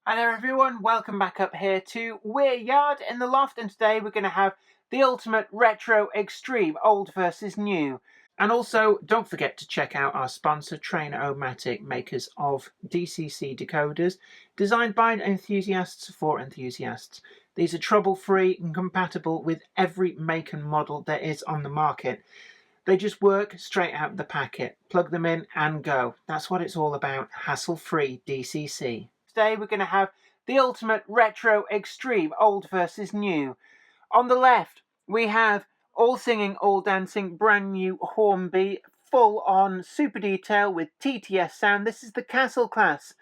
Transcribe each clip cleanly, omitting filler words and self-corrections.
Hi there everyone, welcome back up here to We're Yard in the Loft, and today we're going to have the ultimate retro extreme, old versus new. And also, don't forget to check out our sponsor, Trainer-O-Matic, makers of DCC decoders, designed by enthusiasts for enthusiasts. These are trouble-free and compatible with every make and model there is on the market. They just work straight out of the packet. Plug them in and go. That's what it's all about, hassle-free DCC. Today we're going to have the ultimate retro extreme, old versus new. On the left we have all singing, all dancing, brand new Hornby, full on super detail with TTS sound. This is the Castle class.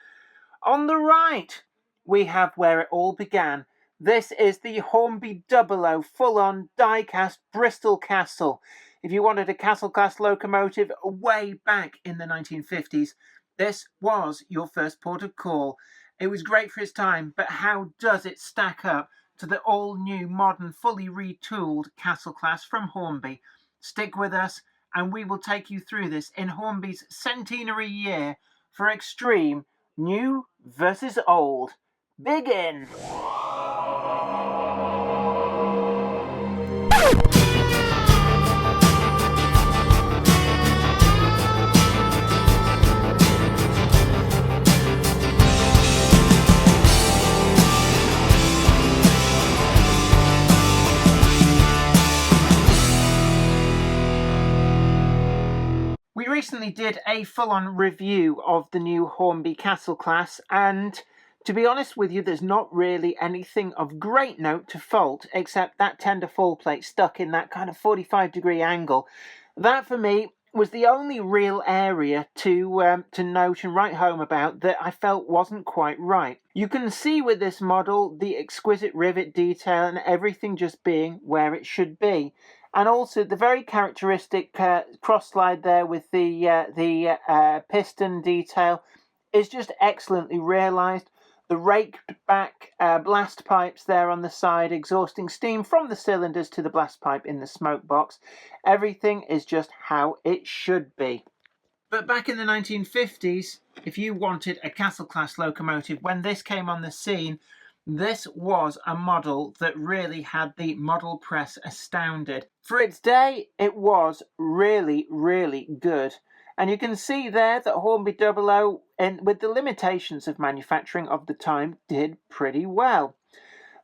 On the right we have where it all began. This is the Hornby Dublo, full on die-cast Bristol Castle. If you wanted a Castle class locomotive way back in the 1950s, this was your first port of call. It was great for its time, but how does it stack up to the all-new, modern, fully retooled Castle class from Hornby? Stick with us, and we will take you through this in Hornby's centenary year for extreme, new versus old. Begin! We recently did a full-on review of the new Hornby Castle class, and to be honest with you, there's not really anything of great note to fault except that tender fall plate stuck in that kind of 45-degree angle. That for me was the only real area to note and write home about that I felt wasn't quite right. You can see with this model the exquisite rivet detail and everything just being where it should be. And also the very characteristic cross slide there with the piston detail is just excellently realised. The raked back blast pipes there on the side, exhausting steam from the cylinders to the blast pipe in the smoke box. Everything is just how it should be. But back in the 1950s, if you wanted a Castle class locomotive, when this came on the scene, this was a model that really had the model press astounded. For its day, it was really, really good. And you can see there that Hornby Dublo, with the limitations of manufacturing of the time, did pretty well.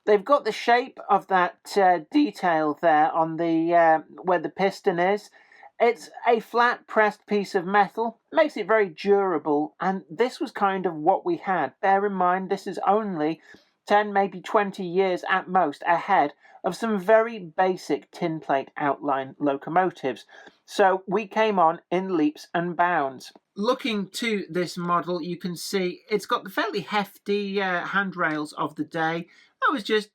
They've got the shape of that detail there on the where the piston is. It's a flat pressed piece of metal, makes it very durable, and this was kind of what we had. Bear in mind, this is only 10, maybe 20 years at most ahead of some very basic tin plate outline locomotives. So we came on in leaps and bounds. Looking to this model, you can see it's got the fairly hefty handrails of the day. That was just,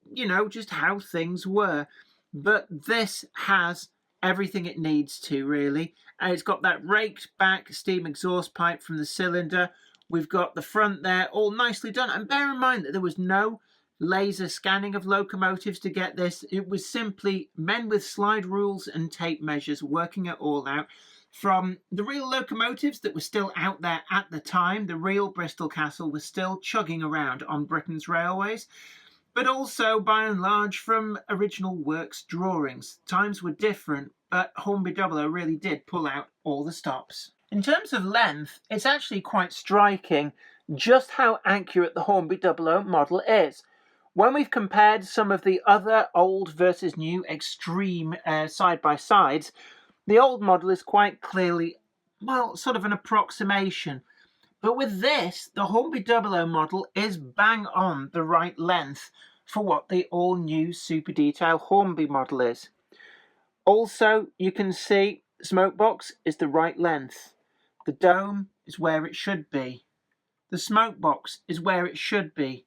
just how things were. But this has everything it needs to, really. It's got that raked back steam exhaust pipe from the cylinder. We've got the front there all nicely done. And bear in mind that there was no laser scanning of locomotives to get this. It was simply men with slide rules and tape measures working it all out from the real locomotives that were still out there at the time. The real Bristol Castle was still chugging around on Britain's railways, but also by and large from original works drawings. Times were different, but Hornby Dublo really did pull out all the stops. In terms of length, it's actually quite striking just how accurate the Hornby Dublo model is. When we've compared some of the other old versus new extreme side-by-sides, the old model is quite clearly, well, sort of an approximation. But with this, the Hornby Dublo model is bang on the right length for what the all-new super detail Hornby model is. Also, you can see the smoke box is the right length. The dome is where it should be. The smoke box is where it should be.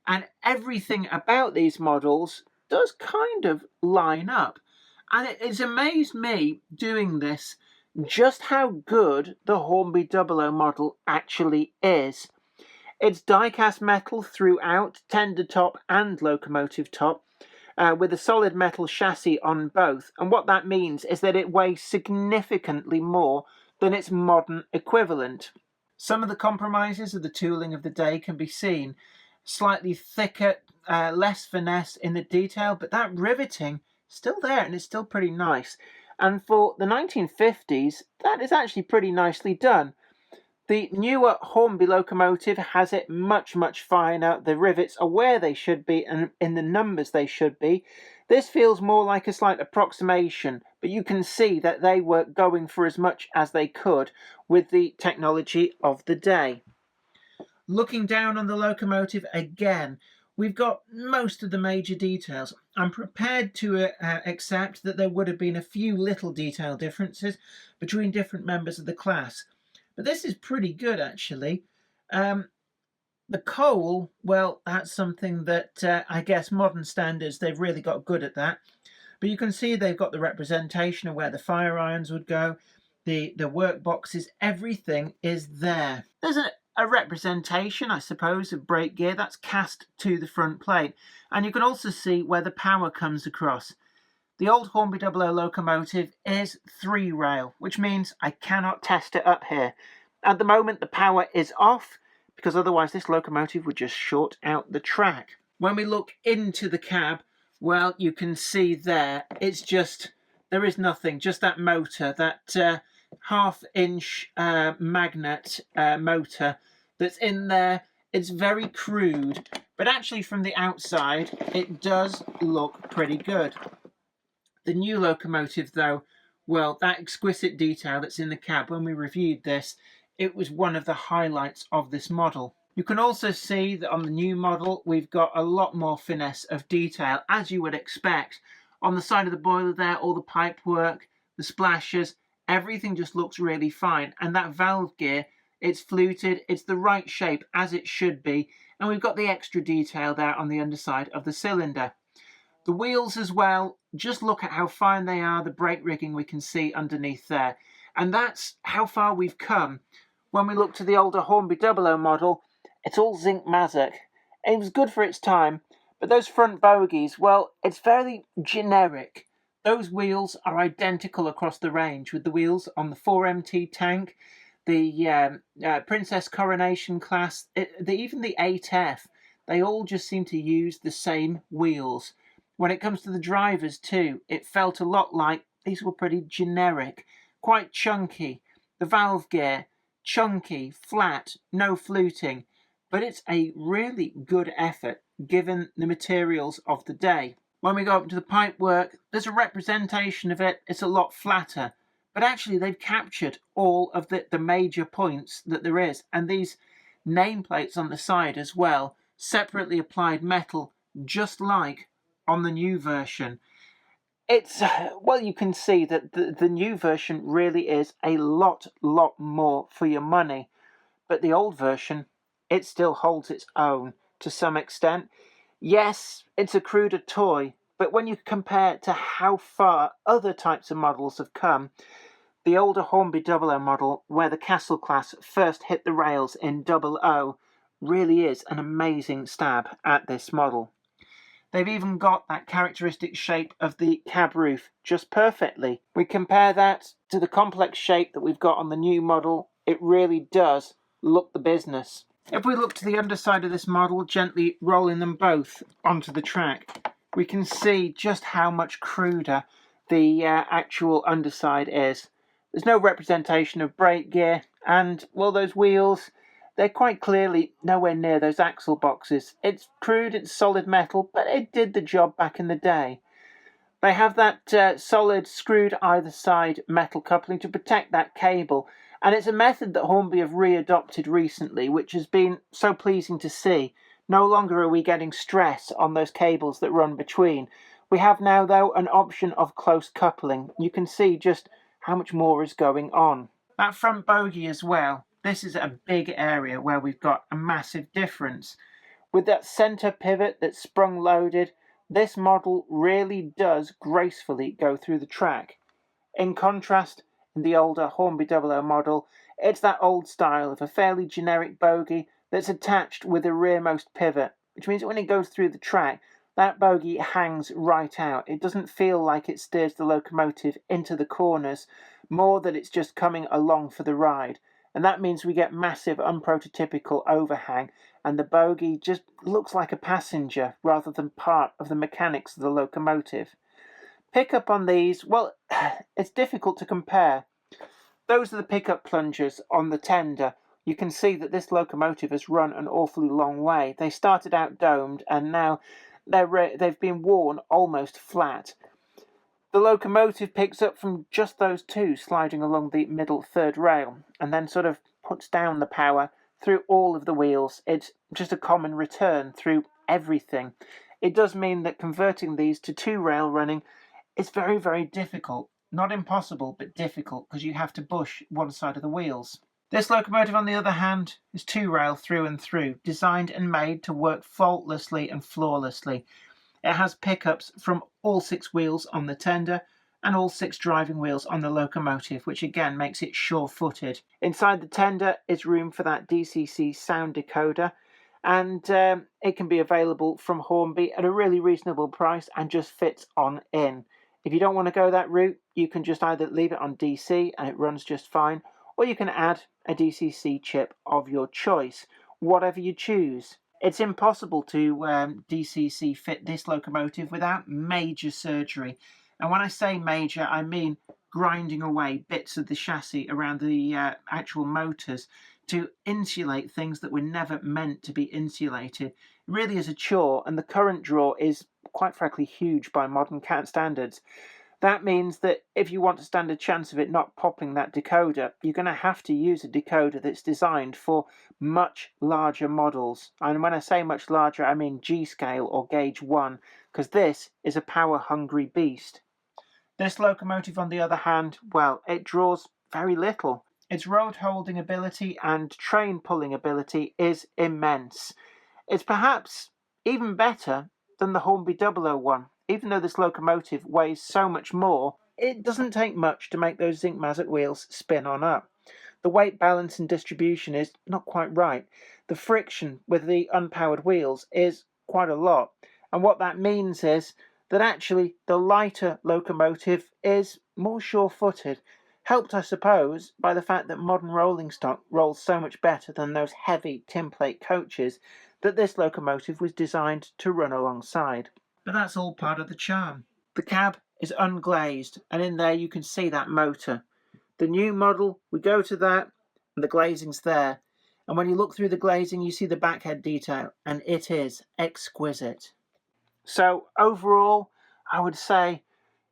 And everything about these models does kind of line up. And it's amazed me doing this just how good the Hornby Dublo model actually is. It's die-cast metal throughout, tender top and locomotive top, with a solid metal chassis on both. And what that means is that it weighs significantly more than its modern equivalent. Some of the compromises of the tooling of the day can be seen. slightly thicker, less finesse in the detail, but that riveting still there, and it's still pretty nice. And for the 1950s, that is actually pretty nicely done. The newer Hornby locomotive has it much, much finer. The rivets are where they should be and in the numbers they should be. This feels more like a slight approximation, but you can see that they were going for as much as they could with the technology of the day. Looking down on the locomotive again, we've got most of the major details. I'm prepared to accept that there would have been a few little detail differences between different members of the class. But this is pretty good, actually. The coal, well, that's something that I guess modern standards, they've really got good at that. But you can see they've got the representation of where the fire irons would go, the work boxes, everything is there. There's a representation, I suppose, of brake gear that's cast to the front plate. And you can also see where the power comes across. The old Hornby Dublo locomotive is 3-rail, which means I cannot test it up here. At the moment, the power is off, because otherwise this locomotive would just short out the track. When we look into the cab, well, you can see there, there is nothing, just that motor, that half-inch magnet motor that's in there. It's very crude, but actually from the outside, it does look pretty good. The new locomotive, though, well, that exquisite detail that's in the cab, when we reviewed this, it was one of the highlights of this model. You can also see that on the new model, we've got a lot more finesse of detail, as you would expect. On the side of the boiler there, all the pipe work, the splashers, everything just looks really fine. And that valve gear, it's fluted, it's the right shape as it should be. And we've got the extra detail there on the underside of the cylinder. The wheels as well, just look at how fine they are, the brake rigging we can see underneath there. And that's how far we've come. When we look to the older Hornby Dublo model, it's all zinc mazoc. It was good for its time, but those front bogies, well, it's very generic. Those wheels are identical across the range, with the wheels on the 4MT tank, the Princess Coronation class, even the 8F, they all just seem to use the same wheels. When it comes to the drivers too, it felt a lot like these were pretty generic, quite chunky. The valve gear, chunky, flat, no fluting, but it's a really good effort given the materials of the day. When we go up to the pipework, there's a representation of it, it's a lot flatter, but actually they've captured all of the major points that there is, and these nameplates on the side as well, separately applied metal, just like on the new version. It's, well, you can see that the new version really is a lot more for your money. But the old version, it still holds its own to some extent. Yes, it's a cruder toy, but when you compare it to how far other types of models have come, the older Hornby Dublo model, where the Castle class first hit the rails in 00, really is an amazing stab at this model. They've even got that characteristic shape of the cab roof just perfectly. We compare that to the complex shape that we've got on the new model, it really does look the business. If we look to the underside of this model, gently rolling them both onto the track, we can see just how much cruder the actual underside is. There's no representation of brake gear, and, well, those wheels, they're quite clearly nowhere near those axle boxes. It's crude, it's solid metal, but it did the job back in the day. They have that solid screwed either side metal coupling to protect that cable, and it's a method that Hornby have readopted recently, which has been so pleasing to see. No longer are we getting stress on those cables that run between. We have now, though, an option of close coupling. You can see just how much more is going on. That front bogie as well, this is a big area where we've got a massive difference. With that centre pivot that's sprung loaded, this model really does gracefully go through the track. In contrast, in the older Hornby Dublo model, it's that old style of a fairly generic bogie that's attached with a rearmost pivot, which means that when it goes through the track, that bogie hangs right out. It doesn't feel like it steers the locomotive into the corners, more that it's just coming along for the ride. And that means we get massive unprototypical overhang and the bogie just looks like a passenger rather than part of the mechanics of the locomotive. Pickup on these, well, it's difficult to compare. Those are the pickup plungers on the tender. You can see that this locomotive has run an awfully long way. They started out domed and now they've been worn almost flat. The locomotive picks up from just those two sliding along the middle third rail and then sort of puts down the power through all of the wheels. It's just a common return through everything. It does mean that converting these to two rail running is very, very difficult. Not impossible, but difficult, because you have to bush one side of the wheels. This locomotive, on the other hand, is two rail through and through, designed and made to work faultlessly and flawlessly. It has pickups from all six wheels on the tender and all six driving wheels on the locomotive, which again makes it sure-footed. Inside the tender is room for that DCC sound decoder, and it can be available from Hornby at a really reasonable price and just fits on in. If you don't want to go that route, you can just either leave it on DC and it runs just fine, or you can add a DCC chip of your choice, whatever you choose. It's impossible to DCC fit this locomotive without major surgery. And when I say major, I mean grinding away bits of the chassis around the actual motors to insulate things that were never meant to be insulated. It really is a chore, and the current draw is quite frankly huge by modern CAT standards. That means that if you want to stand a chance of it not popping that decoder, you're going to have to use a decoder that's designed for much larger models. And when I say much larger, I mean G-scale or gauge 1, because this is a power-hungry beast. This locomotive, on the other hand, well, it draws very little. Its road holding ability and train pulling ability is immense. It's perhaps even better than the Hornby Dublo one. Even though this locomotive weighs so much more, it doesn't take much to make those zinc mazout wheels spin on up. The weight balance and distribution is not quite right. The friction with the unpowered wheels is quite a lot. And what that means is that actually the lighter locomotive is more sure-footed, helped, I suppose, by the fact that modern rolling stock rolls so much better than those heavy tinplate coaches that this locomotive was designed to run alongside. But that's all part of the charm. The cab is unglazed, and in there you can see that motor. The new model, we go to that, and the glazing's there. And when you look through the glazing, you see the backhead detail, and it is exquisite. So overall, I would say,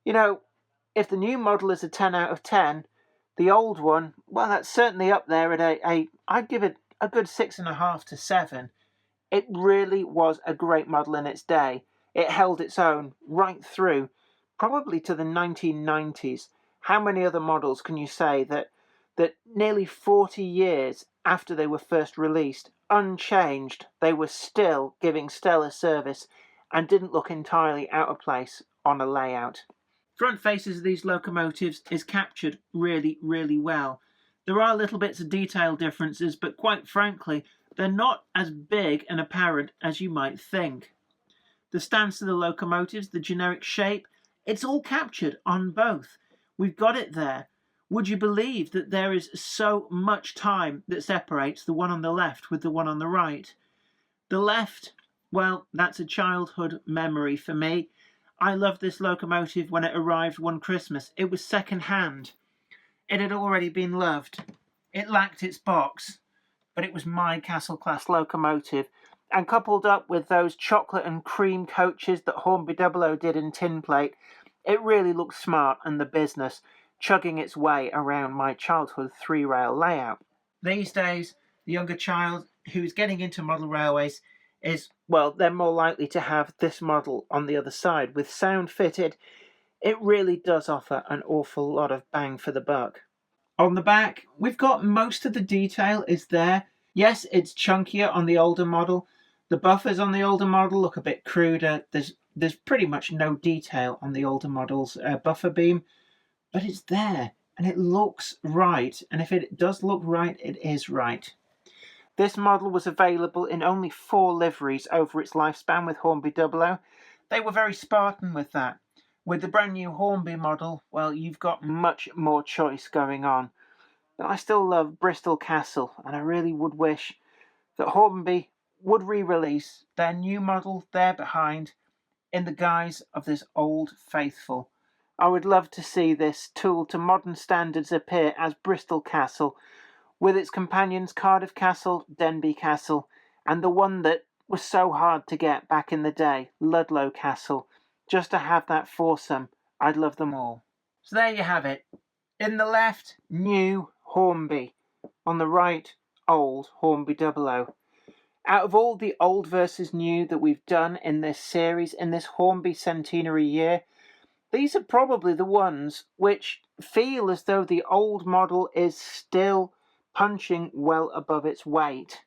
if the new model is a 10 out of 10, the old one, well, that's certainly up there at I'd give it a good 6.5 to 7. It really was a great model in its day. It held its own right through, probably to the 1990s. How many other models can you say that nearly 40 years after they were first released, unchanged, they were still giving stellar service and didn't look entirely out of place on a layout? Front faces of these locomotives is captured really, really well. There are little bits of detail differences, but quite frankly, they're not as big and apparent as you might think. The stance of the locomotives, the generic shape, it's all captured on both. We've got it there. Would you believe that there is so much time that separates the one on the left with the one on the right? The left, well, that's a childhood memory for me. I loved this locomotive when it arrived one Christmas. It was second hand. It had already been loved. It lacked its box, but it was my Castle class locomotive. And coupled up with those chocolate and cream coaches that Hornby Dublo did in tinplate, it really looked smart and the business, chugging its way around my childhood three-rail layout. These days, the younger child who's getting into model railways is, well, they're more likely to have this model on the other side. With sound fitted, it really does offer an awful lot of bang for the buck. On the back, we've got most of the detail is there. Yes, it's chunkier on the older model. The buffers on the older model look a bit cruder. There's pretty much no detail on the older model's buffer beam, but it's there and it looks right. And if it does look right, it is right. This model was available in only 4 liveries over its lifespan with Hornby Dublo. They were very Spartan with that. With the brand new Hornby model, well, you've got much more choice going on. But I still love Bristol Castle, and I really would wish that Hornby would re-release their new model there behind in the guise of this Old Faithful. I would love to see this tool to modern standards appear as Bristol Castle, with its companions Cardiff Castle, Denbigh Castle, and the one that was so hard to get back in the day, Ludlow Castle. Just to have that foursome, I'd love them all. So there you have it. In the left, new Hornby. On the right, old Hornby Dublo. Out of all the old versus new that we've done in this series, in this Hornby centenary year, these are probably the ones which feel as though the old model is still punching well above its weight.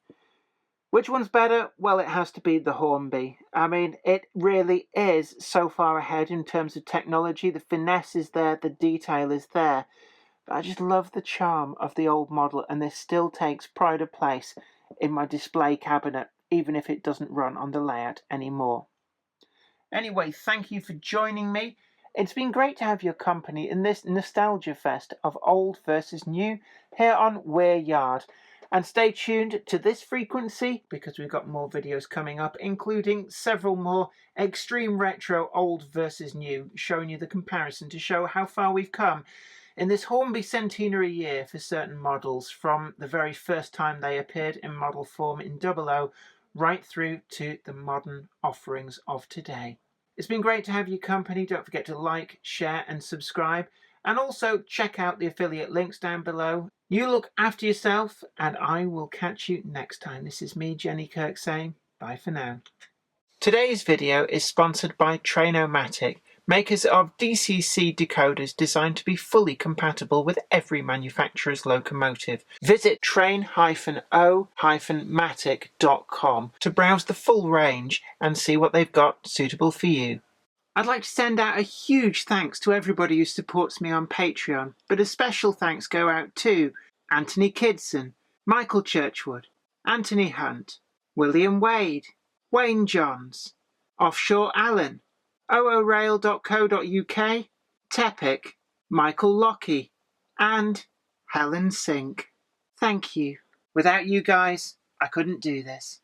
Which one's better? Well, it has to be the Hornby. I mean, it really is so far ahead in terms of technology. The finesse is there, the detail is there. But I just love the charm of the old model, and this still takes pride of place in my display cabinet, even if it doesn't run on the layout anymore. Anyway, thank you for joining me. It's been great to have your company in this nostalgia fest of old versus new here on Weir Yard. And stay tuned to this frequency because we've got more videos coming up, including several more extreme retro old versus new, showing you the comparison to show how far we've come in this Hornby centenary year for certain models, from the very first time they appeared in model form in 00 right through to the modern offerings of today. It's been great to have your company. Don't forget to like, share and subscribe, and also check out the affiliate links down below. You look after yourself, and I will catch you next time. This is me, Jenny Kirk, saying bye for now. Today's video is sponsored by Train-O-Matic, makers of DCC decoders designed to be fully compatible with every manufacturer's locomotive. Visit train-o-matic.com to browse the full range and see what they've got suitable for you. I'd like to send out a huge thanks to everybody who supports me on Patreon, but a special thanks go out to Anthony Kidson, Michael Churchwood, Anthony Hunt, William Wade, Wayne Johns, Offshore Allen, oorail.co.uk, Tepic, Michael Lockie, and Helen Sink. Thank you. Without you guys, I couldn't do this.